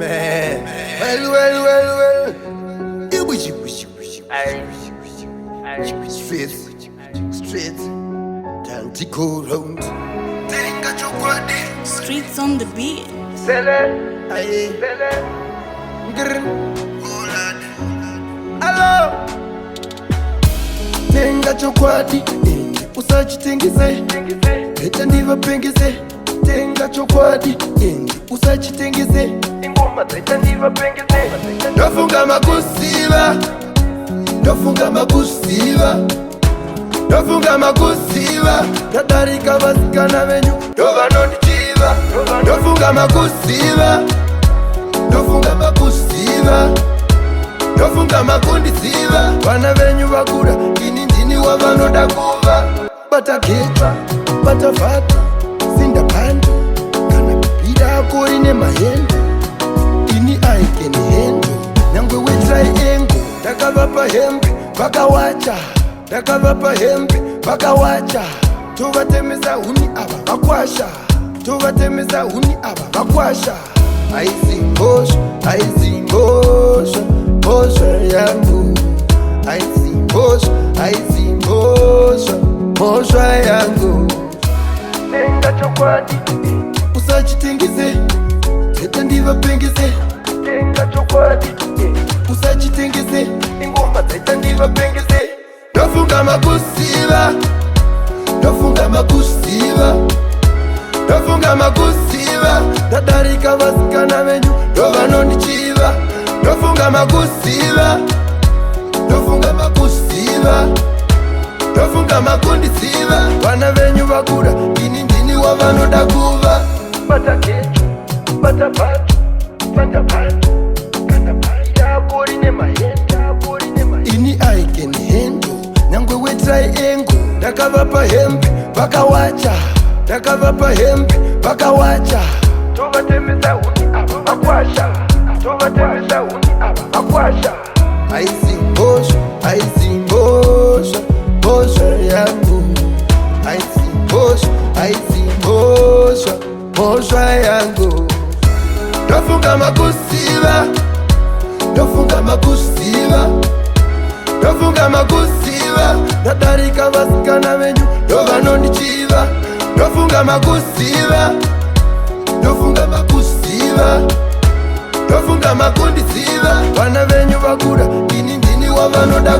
Man, well. You wish you. Streets, Tantico round. Tenga chokwadi. Streets on the beat. Sele. Hello. Tenga chokwadi. Usachitengeze. Leta ndiva pengeze. Tenga chokwadi. Usachitengeze. Ingoma leta ndiva pengeze. Ndofunga makusiva tadarika vasikana venyu ndovanondichiva. Ndofunga makundisiva vana venyu vakura ini ndini wavanoda kuva. Batagetwa batavhata sindapanda kana kupira ako ine mahendo ini aikeni hendo nyangwe wetriangle. Ndakavapa hembe vakawacha tovatemesa huni ava vakwasha aizi ngosha yangu aizi ngosha yangu. Tenga chokwadi usachitengeze tete ndiva pengeze. Tenga chokwadi usachitengeze ingoma tete ndiva pengeze. Ndofunga makusiva tadarika vasikana venyu ndovanondichiva. Ndofunga makundisiva vana venyu vakura ini ndini wavanoda kuva. Batakecho batavatu vandavatu kana yako rine mahenda ini aikeni hendo nyangwe wetriangle. Ndakavapa hembe vakawacha tovatemesa huni ava vakwasha aizi ngosha yangu aizi ngosha yangu. Ndofunga makusiva tadarika vasikana venyu ndovanondichiva. Ndofunga makundisiva vana venyu vakura ini ndini wavanoda